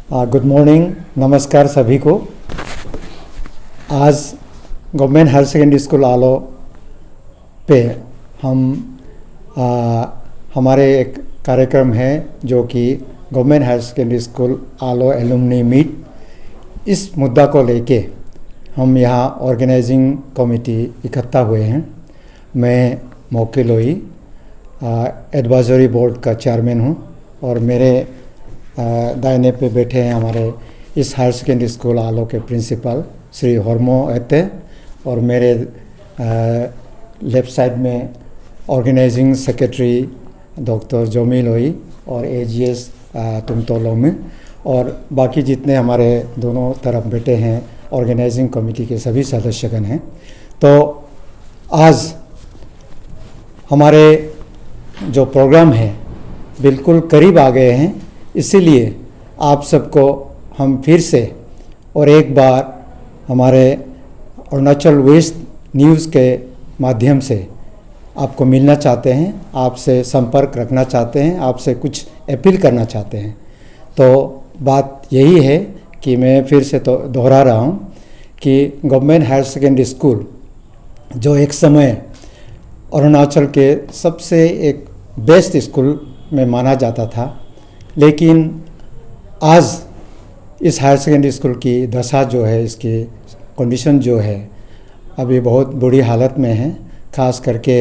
Good morning, नमस्कार सभी को। आज गवर्नमेंट हायर सेकेंडरी स्कूल आलो पे हम हमारे एक कार्यक्रम है जो कि गवर्नमेंट हायर सेकेंडरी स्कूल आलो एलुमनी मीट, इस मुद्दा को लेके हम यहाँ ऑर्गेनाइजिंग कमेटी इकट्ठा हुए हैं। मैं मोकी लोई एडवाइजरी बोर्ड का चेयरमैन हूँ और मेरे दाहिने पे बैठे हैं हमारे इस हायर सेकेंडरी स्कूल आलो के प्रिंसिपल श्री हरमो एते, और मेरे लेफ्ट साइड में ऑर्गेनाइजिंग सेक्रेटरी डॉक्टर जोमी लोई और एजीएस तुमतो लोमी, और बाकी जितने हमारे दोनों तरफ बैठे हैं ऑर्गेनाइजिंग कमेटी के सभी सदस्यगण हैं। तो आज हमारे जो प्रोग्राम है बिल्कुल करीब आ गए हैं, इसीलिए आप सबको हम फिर से और एक बार हमारे अरुणाचल वेस्ट न्यूज़ के माध्यम से आपको मिलना चाहते हैं, आपसे संपर्क रखना चाहते हैं, आपसे कुछ अपील करना चाहते हैं। तो बात यही है कि मैं फिर से तो दोहरा रहा हूँ कि गवर्नमेंट हायर सेकेंडरी स्कूल जो एक समय अरुणाचल के सबसे एक बेस्ट स्कूल में माना जाता था, लेकिन आज इस हायर सेकेंडरी स्कूल की दशा जो है, इसकी कंडीशन जो है अभी बहुत बुरी हालत में है। ख़ास करके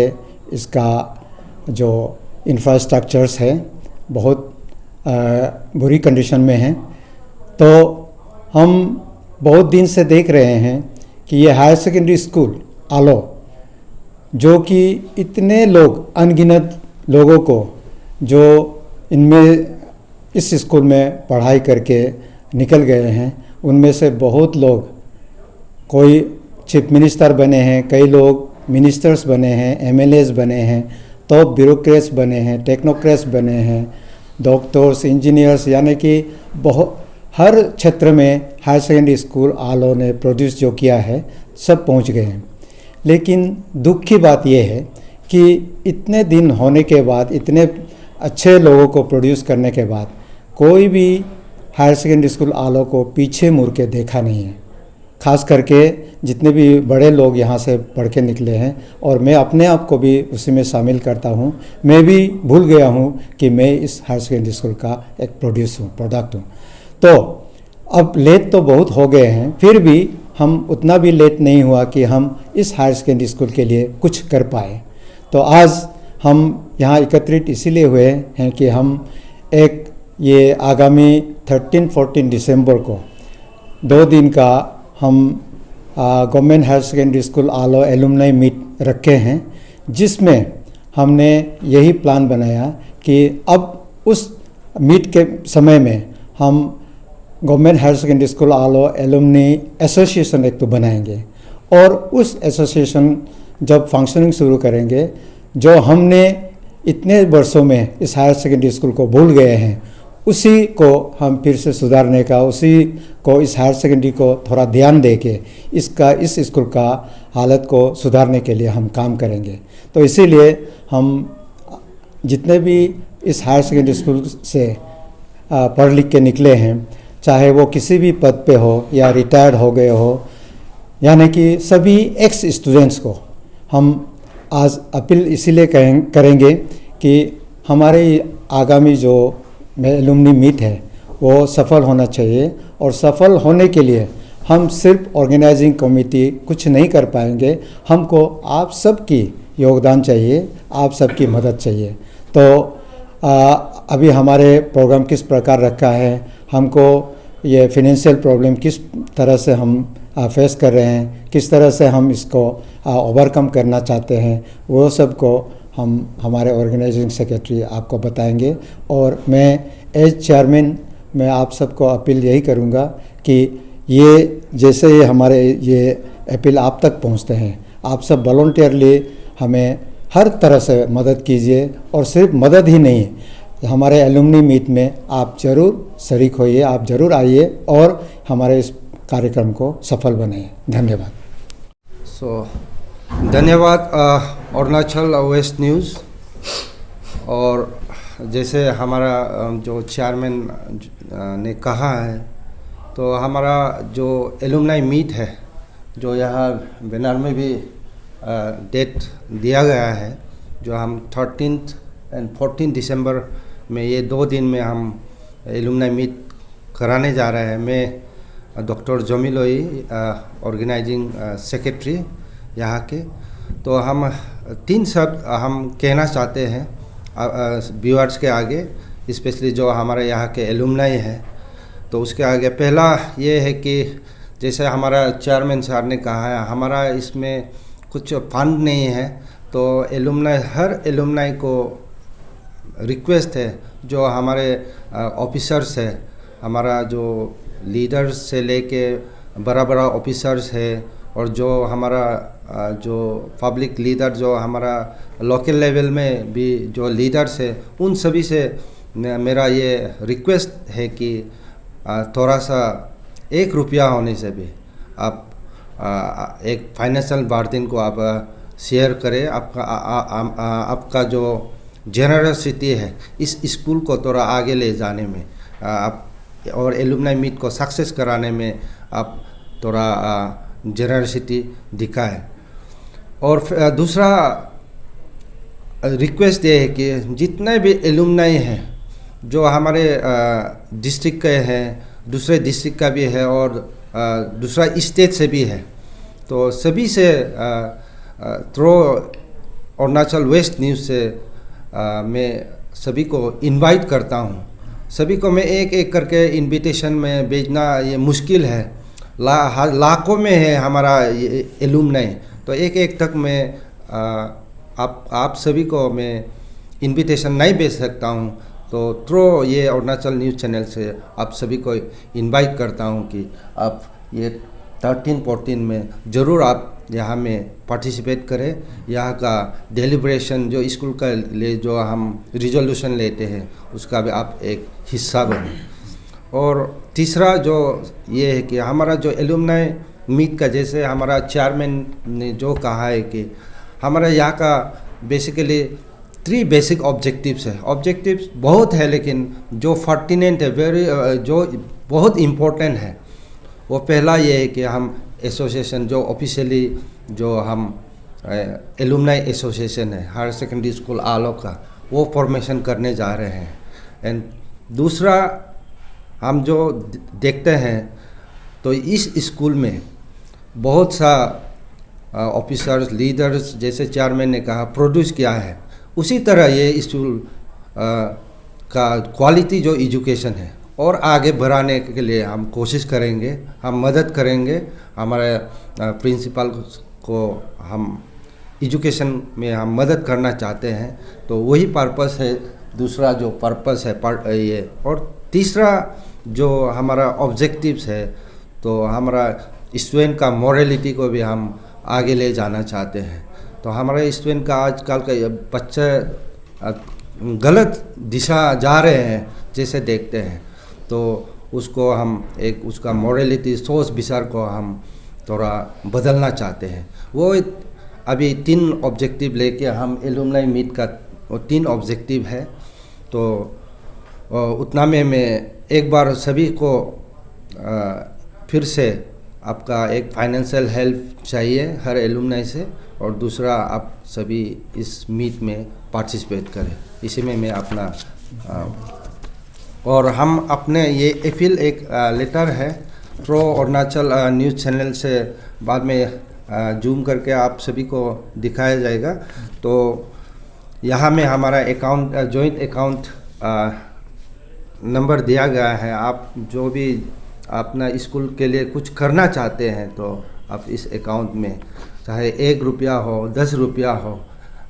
इसका जो इंफ्रास्ट्रक्चर्स है बहुत बुरी कंडीशन में है। तो हम बहुत दिन से देख रहे हैं कि ये हायर सेकेंडरी स्कूल आलो, जो कि इतने लोग, अनगिनत लोगों को जो इनमें इस स्कूल में पढ़ाई करके निकल गए हैं, उनमें से बहुत लोग कोई चीफ मिनिस्टर बने हैं, कई लोग मिनिस्टर्स बने हैं, एमएलएस बने हैं, तो ब्यूरोक्रेट्स बने हैं, टेक्नोक्रेट्स बने हैं, डॉक्टर्स, इंजीनियर्स, यानी कि बहुत हर क्षेत्र में हायर सेकेंडरी स्कूल आलो ने प्रोड्यूस जो किया है सब पहुंच गए हैं। लेकिन दुख की बात यह है कि इतने दिन होने के बाद, इतने अच्छे लोगों को प्रोड्यूस करने के बाद कोई भी हायर सेकेंडरी स्कूल आलो को पीछे मुड़ के देखा नहीं है। ख़ास करके जितने भी बड़े लोग यहाँ से पढ़ के निकले हैं, और मैं अपने आप को भी उसी में शामिल करता हूँ। मैं भी भूल गया हूँ कि मैं इस हायर सेकेंडरी स्कूल का एक प्रोडक्ट हूँ। तो अब लेट तो बहुत हो गए हैं, फिर भी हम उतना भी लेट नहीं हुआ कि हम इस हायर सेकेंडरी स्कूल के लिए कुछ कर पाए। तो आज हम यहाँ एकत्रित इसीलिए हुए हैं कि हम एक ये आगामी 13-14 दिसंबर को 2 दिन का हम गवर्नमेंट हायर सेकेंडरी स्कूल आलो एलुमनी मीट रखे हैं, जिसमें हमने यही प्लान बनाया कि अब उस मीट के समय में हम गवर्नमेंट हायर सेकेंडरी स्कूल आलो एलुमनी एसोसिएशन एक तो बनाएंगे, और उस एसोसिएशन जब फंक्शनिंग शुरू करेंगे, जो हमने इतने वर्षों में इस हायर सेकेंडरी स्कूल को भूल गए हैं, उसी को हम फिर से सुधारने का, उसी को इस हायर सेकेंडरी को थोड़ा ध्यान दे के इस स्कूल का हालत को सुधारने के लिए हम काम करेंगे। तो इसीलिए हम जितने भी इस हायर सेकेंडरी स्कूल से पढ़ लिख के निकले हैं, चाहे वो किसी भी पद पे हो या रिटायर्ड हो गए हो, यानी कि सभी एक्स स्टूडेंट्स को हम आज अपील इसीलिए करेंगे कि हमारे आगामी जो एलुमनी मीट है वो सफल होना चाहिए, और सफल होने के लिए हम सिर्फ ऑर्गेनाइजिंग कमेटी कुछ नहीं कर पाएंगे, हमको आप सबकी योगदान चाहिए, आप सबकी मदद चाहिए। तो अभी हमारे प्रोग्राम किस प्रकार रखा है, हमको ये फिनेंशियल प्रॉब्लम किस तरह से हम फेस कर रहे हैं, किस तरह से हम इसको ओवरकम करना चाहते हैं, वो सब को हम हमारे ऑर्गेनाइजिंग सेक्रेटरी आपको बताएंगे। और मैं एज चेयरमैन मैं आप सबको अपील यही करूँगा कि ये जैसे ये हमारे ये अपील आप तक पहुँचते हैं, आप सब वॉलंटियरली हमें हर तरह से मदद कीजिए, और सिर्फ मदद ही नहीं, हमारे एलुमनी मीट में आप ज़रूर शरीक होइए, आप ज़रूर आइए और हमारे इस कार्यक्रम को सफल बनाइए। धन्यवाद। धन्यवाद अरुणाचल वेस्ट न्यूज़ और जैसे हमारा जो चेयरमैन ने कहा है, तो हमारा जो एलुमनाई मीट है, जो यहाँ बैनर में भी डेट दिया गया है, जो हम 13 एंड 14 दिसंबर में, ये 2 दिन में हम एलुमनाई मीट कराने जा रहे हैं। मैं डॉक्टर जमीलोई, ऑर्गेनाइजिंग सेक्रेटरी यहाँ के। तो हम 3 शब्द हम कहना चाहते हैं व्यूअर्स के आगे, स्पेशली जो हमारे यहाँ के एलुमनाई हैं। तो उसके आगे पहला ये है कि जैसे हमारा चेयरमैन साहब ने कहा है, हमारा इसमें कुछ फंड नहीं है, तो एलुमनाई, हर एलुमनाई को रिक्वेस्ट है, जो हमारे ऑफिसर्स है, हमारा जो लीडर्स से लेके बड़ा बड़ा ऑफिसर्स है, और जो हमारा जो पब्लिक लीडर, जो हमारा लोकल लेवल में भी जो लीडर्स है, उन सभी से मेरा ये रिक्वेस्ट है कि थोड़ा सा 1 रुपया होने से भी आप एक फाइनेंशियल बर्डन को आप शेयर करें। आपका जो जेनरसिटी है इस स्कूल को थोड़ा आगे ले जाने में, आप और एलुमनाई मीट को सक्सेस कराने में आप थोड़ा जेनरसिटी दिखाएं। और दूसरा रिक्वेस्ट ये है कि जितने भी एलुमनाई हैं, जो हमारे डिस्ट्रिक्ट के हैं, दूसरे डिस्ट्रिक्ट का भी है, और दूसरा स्टेट से भी है, तो सभी से थ्रू अरुणाचल वेस्ट न्यूज़ से मैं सभी को इनवाइट करता हूँ। सभी को मैं एक एक करके इनविटेशन में भेजना ये मुश्किल है, लाखों में है हमारा एलुमनाई, तो एक एक तक मैं आप सभी को मैं इनविटेशन नहीं भेज सकता हूँ। तो थ्रू ये अरुणाचल न्यूज़ चैनल से आप सभी को इनवाइट करता हूँ कि आप ये 13-14 में ज़रूर आप यहाँ में पार्टिसिपेट करें। यहाँ का डेलिब्रेशन जो स्कूल का ले जो हम रिजोल्यूशन लेते हैं, उसका भी आप एक हिस्सा बने। और तीसरा जो ये है कि हमारा जो एलुमनाई मीट का, जैसे हमारा चेयरमैन ने जो कहा है कि हमारा यहाँ का बेसिकली 3 बेसिक ऑब्जेक्टिव्स है। ऑब्जेक्टिव्स बहुत है, लेकिन जो पर्टिनेंट है, जो बहुत इम्पोर्टेंट है, वो पहला ये है कि हम एसोसिएशन जो ऑफिशियली जो हम एलुमनाई एसोसिएशन है हायर सेकेंडरी स्कूल आलो का, वो फॉर्मेशन करने जा रहे हैं। एंड दूसरा हम जो देखते हैं, तो इस स्कूल में बहुत सा ऑफिसर्स, लीडर्स, जैसे चेयरमैन ने कहा, प्रोड्यूस किया है, उसी तरह ये स्कूल का क्वालिटी जो एजुकेशन है और आगे बढ़ाने के लिए हम कोशिश करेंगे, हम मदद करेंगे। हमारे प्रिंसिपल को हम एजुकेशन में हम मदद करना चाहते हैं, तो वही पर्पस है। दूसरा जो पर्पस है ये, और तीसरा जो हमारा ऑब्जेक्टिव्स है, तो हमारा स्टूडेंट का मोरालिटी को भी हम आगे ले जाना चाहते हैं। तो हमारे स्टूडेंट का आजकल का बच्चे गलत दिशा जा रहे हैं जैसे देखते हैं, तो उसको हम एक उसका मोरालिटी सोच विचार को हम थोड़ा बदलना चाहते हैं। वो अभी 3 ऑब्जेक्टिव लेके हम एलुमनाई मीट का 3 ऑब्जेक्टिव है। तो उतना में मैं एक बार सभी को फिर से आपका एक फाइनेंशियल हेल्प चाहिए हर एलुमनाई से, और दूसरा आप सभी इस मीट में पार्टिसिपेट करें। इसी में मैं अपना और हम अपने ये अपील एक लेटर है थ्रू अरुणाचल न्यूज़ चैनल से बाद में जूम करके आप सभी को दिखाया जाएगा। तो यहाँ में हमारा अकाउंट, जॉइंट अकाउंट नंबर दिया गया है। आप जो भी अपना स्कूल के लिए कुछ करना चाहते हैं, तो आप इस अकाउंट में चाहे 1 रुपया हो, 10 रुपया हो,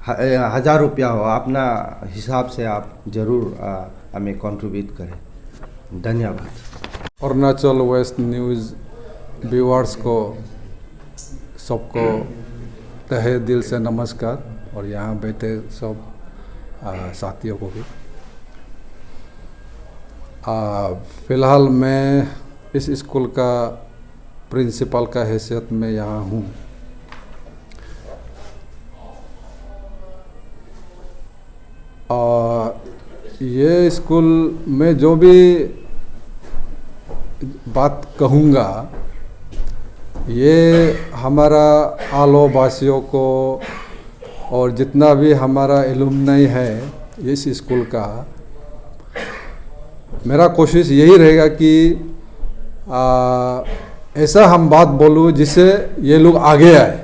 1000 रुपया हो, अपना हिसाब से आप ज़रूर हमें कंट्रीब्यूट करें। धन्यवाद। अरुणाचल वेस्ट न्यूज़ व्यूअर्स को सबको तहे दिल से नमस्कार, और यहाँ बैठे सब साथियों को भी। फ़िलहाल मैं इस स्कूल का प्रिंसिपल का हैसियत में यहाँ हूँ। ये स्कूल में जो भी बात कहूँगा ये हमारा आलो वासियों को और जितना भी हमारा एलुमनाई है इस स्कूल का, मेरा कोशिश यही रहेगा कि ऐसा हम बात बोलूँ जिससे ये लोग आगे आए।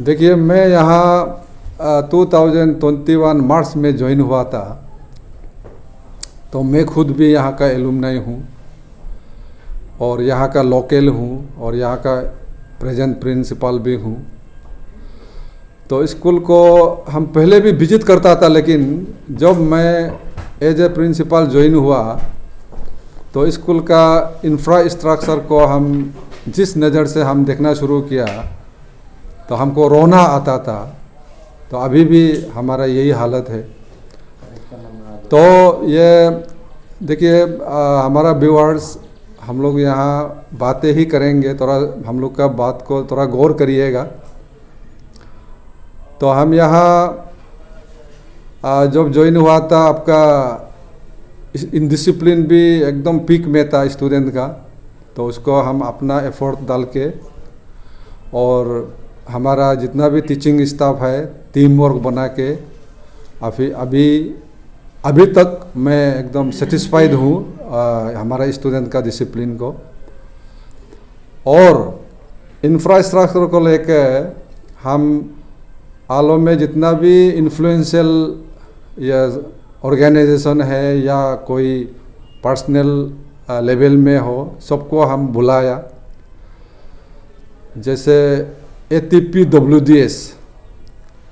देखिए, मैं यहाँ 2021 मार्च में ज्वाइन हुआ था, तो मैं खुद भी यहाँ का एलुमनाई हूँ और यहाँ का लोकल हूँ और यहाँ का प्रेजेंट प्रिंसिपल भी हूँ। तो स्कूल को हम पहले भी विजिट करता था, लेकिन जब मैं एज ए प्रिंसिपल ज्वाइन हुआ तो स्कूल का इंफ्रास्ट्रक्चर को हम जिस नज़र से हम देखना शुरू किया तो हमको रोना आता था। तो अभी भी हमारा यही हालत है। तो ये देखिए, हमारा व्यूअर्स, हम लोग यहाँ बातें ही करेंगे, थोड़ा हम लोग का बात को थोड़ा गौर करिएगा। तो हम यहाँ जब ज्वाइन हुआ था, आपका इनडिसिप्लिन भी एकदम पीक में था स्टूडेंट का, तो उसको हम अपना एफर्ट डाल के और हमारा जितना भी टीचिंग स्टाफ है टीम वर्क बना के अभी तक मैं एकदम सेटिस्फाइड हूँ हमारा स्टूडेंट का डिसिप्लिन को। और इंफ्रास्ट्रक्चर को लेकर हम आलो में जितना भी इन्फ्लुएंशियल या ऑर्गेनाइजेशन है या कोई पर्सनल लेवल में हो, सबको हम बुलाया। जैसे ATPWDS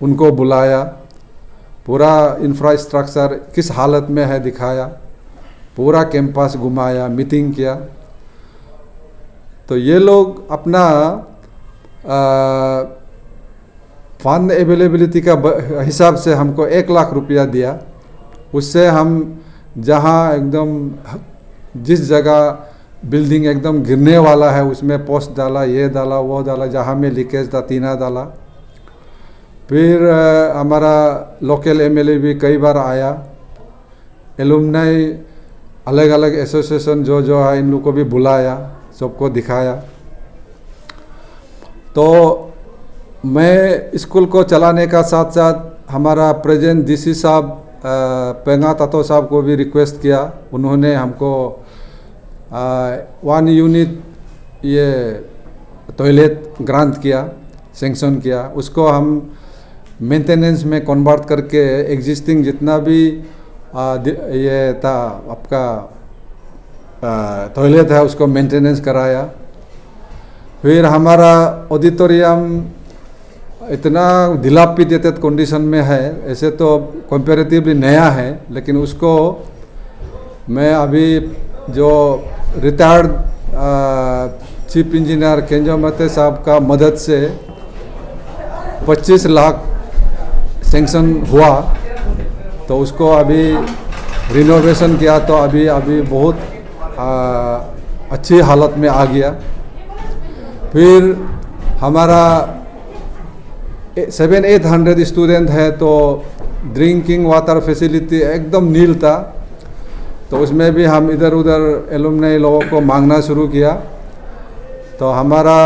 उनको बुलाया, पूरा इंफ्रास्ट्रक्चर किस हालत में है दिखाया, पूरा कैंपस घुमाया, मीटिंग किया। तो ये लोग अपना फंड अवेलेबिलिटी का हिसाब से हमको 1 लाख रुपया दिया। उससे हम जहाँ एकदम जिस जगह बिल्डिंग एकदम गिरने वाला है उसमें पोस्ट डाला, ये डाला, वो डाला, जहाँ में लीकेज था तीना डाला। फिर हमारा लोकल MLA भी कई बार आया, एलुमनाई अलग अलग एसोसिएशन जो है इन लोग को भी बुलाया, सबको दिखाया। तो मैं स्कूल को चलाने का साथ साथ हमारा प्रेजेंट DC साहब पेंगा तातो साहब को भी रिक्वेस्ट किया। उन्होंने हमको 1 यूनिट ये टॉयलेट ग्रांट किया, सेंक्शन किया। उसको हम मेंटेनेंस में कन्वर्ट करके एग्जिस्टिंग जितना भी ये था आपका टॉयलेट है उसको मेंटेनेंस कराया। फिर हमारा ऑडिटोरियम इतना दिलापिडेटेड कंडीशन में है, ऐसे तो कंपैरेटिवली नया है, लेकिन उसको मैं अभी जो रिटायर्ड चीफ इंजीनियर केंजो मते साहब का मदद से 25 लाख सेंक्शन हुआ, तो उसको अभी रिनोवेशन किया तो अभी बहुत अच्छी हालत में आ गया। फिर हमारा 700-800 स्टूडेंट है, तो ड्रिंकिंग वाटर फैसिलिटी एकदम नील था। तो उसमें भी हम इधर उधर एलुमनाई लोगों को मांगना शुरू किया। तो हमारा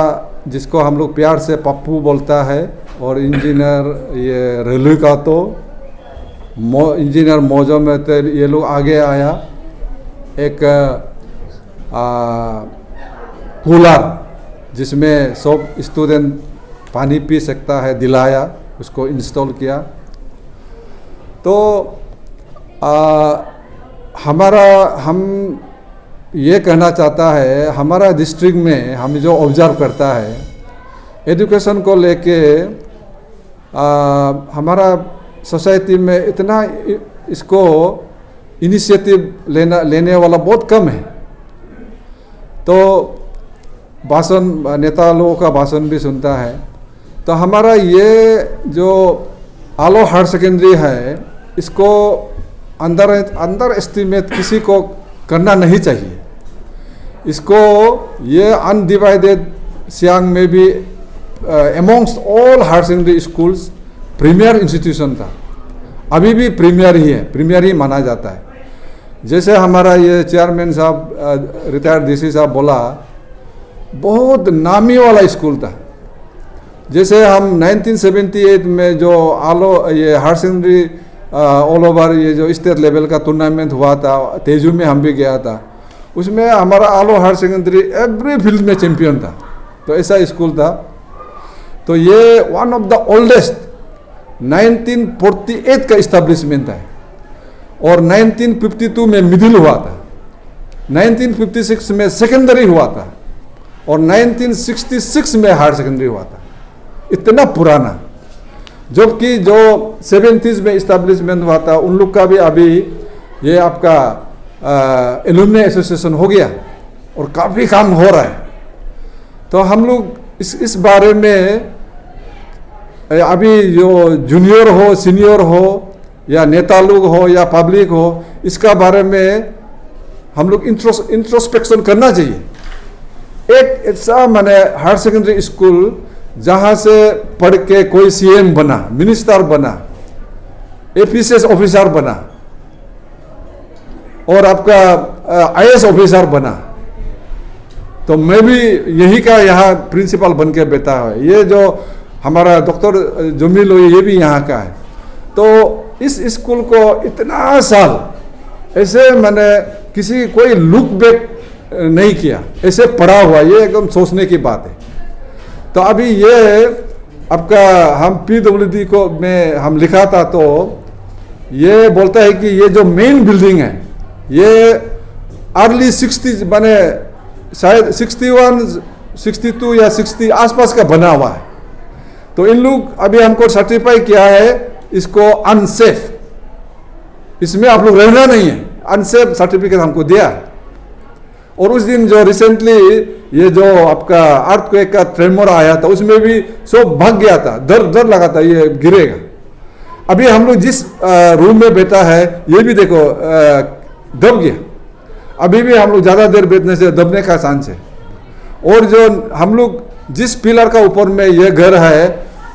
जिसको हम लोग प्यार से पप्पू बोलता है, और इंजीनियर ये रेलवे का तो इंजीनियर मौजो में तो ये लोग आगे आया, एक कूलर जिसमें सब स्टूडेंट पानी पी सकता है दिलाया, उसको इंस्टॉल किया। तो हम ये कहना चाहता है, हमारा डिस्ट्रिक्ट में हम जो ऑब्जर्व करता है एजुकेशन को लेके हमारा सोसाइटी में इतना इसको इनिशिएटिव लेने वाला बहुत कम है। तो भाषण नेता लोगों का भाषण भी सुनता है। तो हमारा ये जो आलो हायर सेकेंडरी है, इसको अंडर एस्टिमेट किसी को करना नहीं चाहिए। इसको ये अनडिवाइडेड सियांग में भी amongst all higher secondary schools premier institution था। अभी भी प्रीमियर ही है, प्रीमियर ही माना जाता है। जैसे हमारा ये चेयरमैन साहब रिटायर्ड डीसी साहब बोला, बहुत नामी वाला स्कूल था। जैसे हम 1978 में जो ये हायर सेकेंडरी ऑल ओवर ये जो स्टेट लेवल का टूर्नामेंट हुआ था, तेजू में हम भी गया था, उसमें हमारा आलो हायर सेकेंडरी एवरी फील्ड में चैंपियन था। तो ऐसा स्कूल था। तो ये वन ऑफ द ओल्डेस्ट 1948 का इस्टेब्लिशमेंट है और 1952 में मिडिल हुआ था, 1956 में सेकेंडरी हुआ था और 1966 में हायर सेकेंडरी हुआ था। इतना पुराना, जबकि जो 70s में इस्टेब्लिशमेंट हुआ था उन लोग का भी अभी ये आपका एलुमनी एसोसिएशन हो गया और काफ़ी काम हो रहा है। तो हम लोग इस बारे में अभी जो जूनियर हो, सीनियर हो या नेता लोग हो या पब्लिक हो, इसका बारे में हम लोग इंट्रोस्पेक्शन करना चाहिए। एक ऐसा माने हायर सेकेंडरी स्कूल जहाँ से पढ़ के कोई सीएम बना, मिनिस्टर बना, एफिसिएंस ऑफिसर बना और आपका आईएएस ऑफिसर बना, तो मैं भी यही का यहाँ प्रिंसिपल बन के बैठा है। ये जो हमारा डॉक्टर जमील ये भी यहाँ का है। तो इस स्कूल को इतना साल ऐसे मैंने किसी कोई लुक बैक नहीं किया, ऐसे पढ़ा हुआ, ये एकदम सोचने की बात है। तो अभी ये आपका हम PWD को में हम लिखा था, तो ये बोलता है कि ये जो मेन बिल्डिंग है ये अर्ली 60 माने शायद 61, 62 या 60 आसपास का बना हुआ है। तो इन लोग अभी हमको सर्टिफाई किया है इसको अनसेफ, इसमें आप लोग रहना नहीं है, अनसेफ सर्टिफिकेट हमको दिया है। और उस दिन जो रिसेंटली ये जो आपका अर्थक्वेक का ट्रेमर आया था उसमें भी सब भाग गया था, डर लगा था ये गिरेगा। अभी हम लोग जिस रूम में बैठा है ये भी देखो दब गया, अभी भी हम लोग ज़्यादा देर बैठने से दबने का चांस है। और जो हम लोग जिस पिलर का ऊपर में ये घर है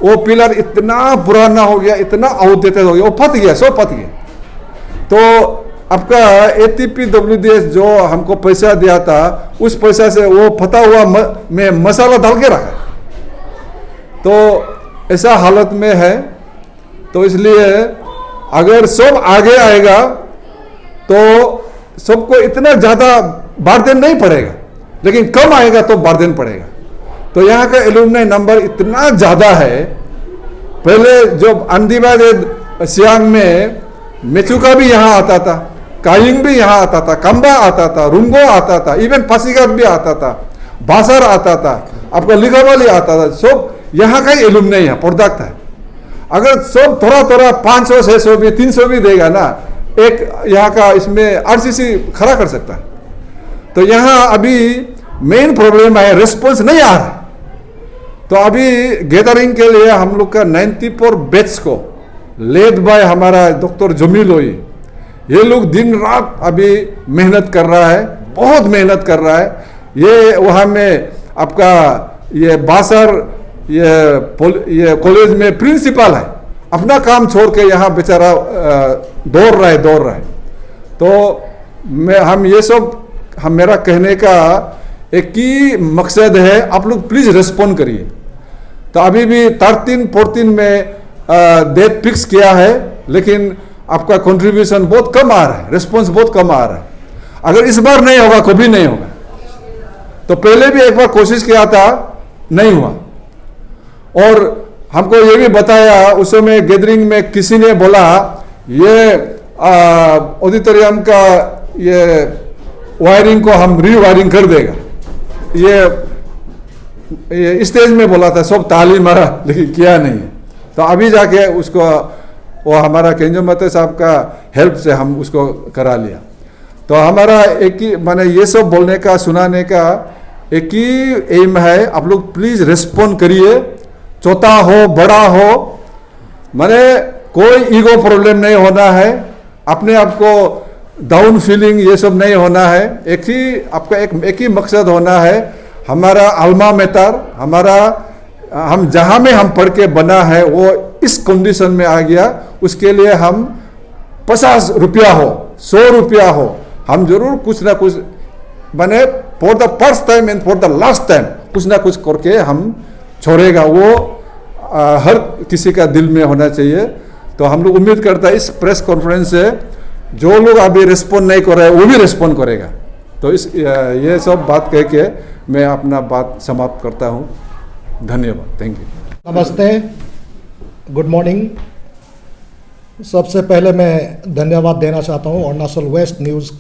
वो पिलर इतना पुराना हो गया, इतना आउटडेटेड हो गया, वो फट गया, सब फट गया। तो आपका ATPWDS जो हमको पैसा दिया था उस पैसा से वो फटा हुआ में मसाला डाल के रखा, तो ऐसा हालत में है। तो इसलिए अगर सब आगे आएगा तो सबको इतना ज़्यादा बर्डन नहीं पड़ेगा, लेकिन कम आएगा तो बर्डन पड़ेगा। तो यहाँ का एलुमनी नंबर इतना ज़्यादा है। पहले जब अनडिवाइडेड सियांग में मेचुका भी यहाँ आता था, कायिंग भी यहाँ आता था, कंबा आता था, रुंगो आता था, इवन पासीघाट भी आता था, बासर आता था, आपका लिगावाली आता था, सब यहाँ का ही एलुमनी है, प्रोडक्ट है। अगर सब थोड़ा 500, 600 भी 300 भी देगा ना, एक यहाँ का इसमें RCC खड़ा कर सकता है। तो यहाँ अभी मेन प्रॉब्लम है रिस्पॉन्स नहीं आ रहा। तो अभी गैदरिंग के लिए हम लोग का 94 बैच को लेड बाय हमारा डॉक्टर जमीलोई, ये लोग दिन रात अभी मेहनत कर रहा है, बहुत मेहनत कर रहा है। ये वहाँ में आपका ये बासर ये कॉलेज में प्रिंसिपल है, अपना काम छोड़ के यहाँ बेचारा दौड़ रहा है। तो हम ये सब मेरा कहने का एक ही मकसद है, आप लोग प्लीज रिस्पॉन्ड करिए। तो अभी भी 13-14 में डेट फिक्स किया है, लेकिन आपका कंट्रीब्यूशन बहुत कम आ रहा है, रिस्पॉन्स बहुत कम आ रहा है। अगर इस बार नहीं होगा कभी नहीं होगा। तो पहले भी एक बार कोशिश किया था, नहीं हुआ। और हमको ये भी बताया उस समय गैदरिंग में किसी ने बोला ये ऑडिटोरियम का ये वायरिंग को हम रीवायरिंग कर देगा। ये स्टेज में बोला था, सब ताली मारा, लेकिन किया नहीं है। तो अभी जाके उसको वो हमारा केंजो मते साहब का हेल्प से हम उसको करा लिया। तो हमारा एक ही माने ये सब बोलने का, सुनाने का एक ही एम है, आप लोग प्लीज रिस्पॉन्ड करिए। छोटा हो बड़ा हो, माने कोई ईगो प्रॉब्लम नहीं होना है, अपने आप को डाउन फीलिंग ये सब नहीं होना है। एक ही आपका एक ही मकसद होना है, हमारा अल्मा मेटर, हमारा हम जहाँ में हम पढ़ के बना है वो इस कंडीशन में आ गया, उसके लिए हम 50 रुपया हो 100 रुपया हो, हम जरूर कुछ ना कुछ बने for the first time and for the last time कुछ ना कुछ करके हम छोड़ेगा। वो हर किसी का दिल में होना चाहिए। तो हम लोग उम्मीद करता है इस प्रेस कॉन्फ्रेंस से जो लोग अभी रिस्पॉन्ड नहीं कर रहे हैं वो भी रिस्पॉन्ड करेगा। तो ये सब बात कह के मैं अपना बात समाप्त करता हूँ। धन्यवाद। Thank you. नमस्ते, गुड मॉर्निंग। सबसे पहले मैं धन्यवाद देना चाहता हूँ अरुणाचल वेस्ट न्यूज़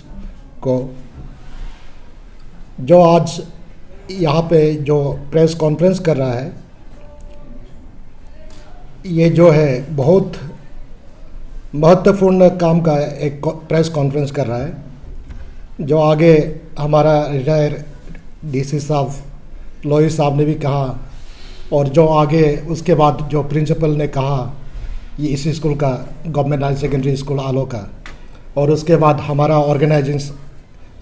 को, जो आज यहाँ पे जो प्रेस कॉन्फ्रेंस कर रहा है। ये जो है बहुत महत्वपूर्ण काम का एक प्रेस कॉन्फ्रेंस कर रहा है, जो आगे हमारा रिटायर डीसी साहब लोही साहब ने भी कहा, और जो आगे उसके बाद जो प्रिंसिपल ने कहा ये इस स्कूल का, गवर्नमेंट हायर सेकेंडरी स्कूल आलो का, और उसके बाद हमारा ऑर्गेनाइजिंग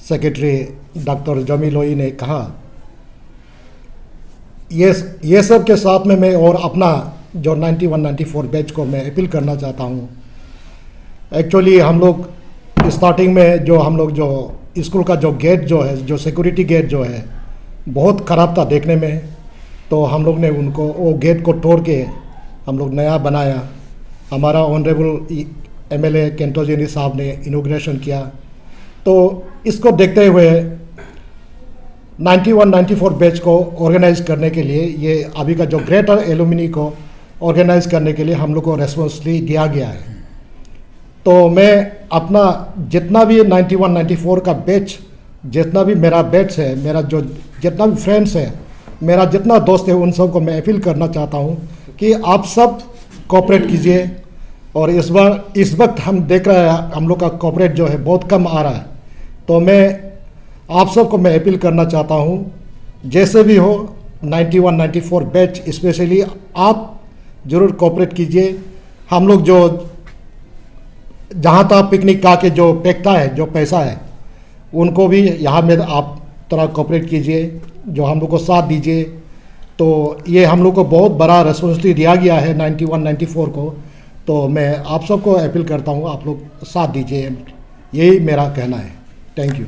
सेक्रेटरी डॉक्टर जमी लोही ने कहा, ये सब के साथ में मैं और अपना जो 91-94 बैच को मैं अपील करना चाहता हूँ। एक्चुअली हम लोग स्टार्टिंग में जो हम लोग जो स्कूल का जो गेट जो है, जो सिक्योरिटी गेट जो है बहुत ख़राब था देखने में, तो हम लोग ने उनको वो गेट को तोड़ के हम लोग नया बनाया। हमारा ऑनरेबल एमएलए केंटोजिनी साहब ने इनॉग्रेशन किया। तो इसको देखते हुए 91-94 बैच को ऑर्गेनाइज करने के लिए, ये अभी का जो ग्रेटर एलुमिनी को ऑर्गेनाइज करने के लिए हम लोग को रेस्पॉन्सिबिलिटी दिया गया है। तो मैं अपना जितना भी 91-94 का बैच, जितना भी मेरा बैच है, मेरा जो जितना भी फ्रेंड्स है, मेरा जितना दोस्त है, उन सब को मैं अपील करना चाहता हूँ कि आप सब कोऑपरेट कीजिए। और इस वक्त हम देख रहे हैं हम लोग का कोऑपरेट जो है बहुत कम आ रहा है। तो मैं आप सबको मैं अपील करना चाहता हूँ, जैसे भी हो 91-94 बैच स्पेशली आप ज़रूर कोऑपरेट कीजिए। हम लोग जो जहाँ तक पिकनिक का के जो फेंकता है, जो पैसा है, उनको भी यहाँ में आप थोड़ा कोऑपरेट कीजिए, जो हम लोग को साथ दीजिए। तो ये हम लोग को बहुत बड़ा रिस्पॉन्सिबिलिटी दिया गया है 91-94 को। तो मैं आप सबको अपील करता हूँ, आप लोग साथ दीजिए, यही मेरा कहना है। Thank you.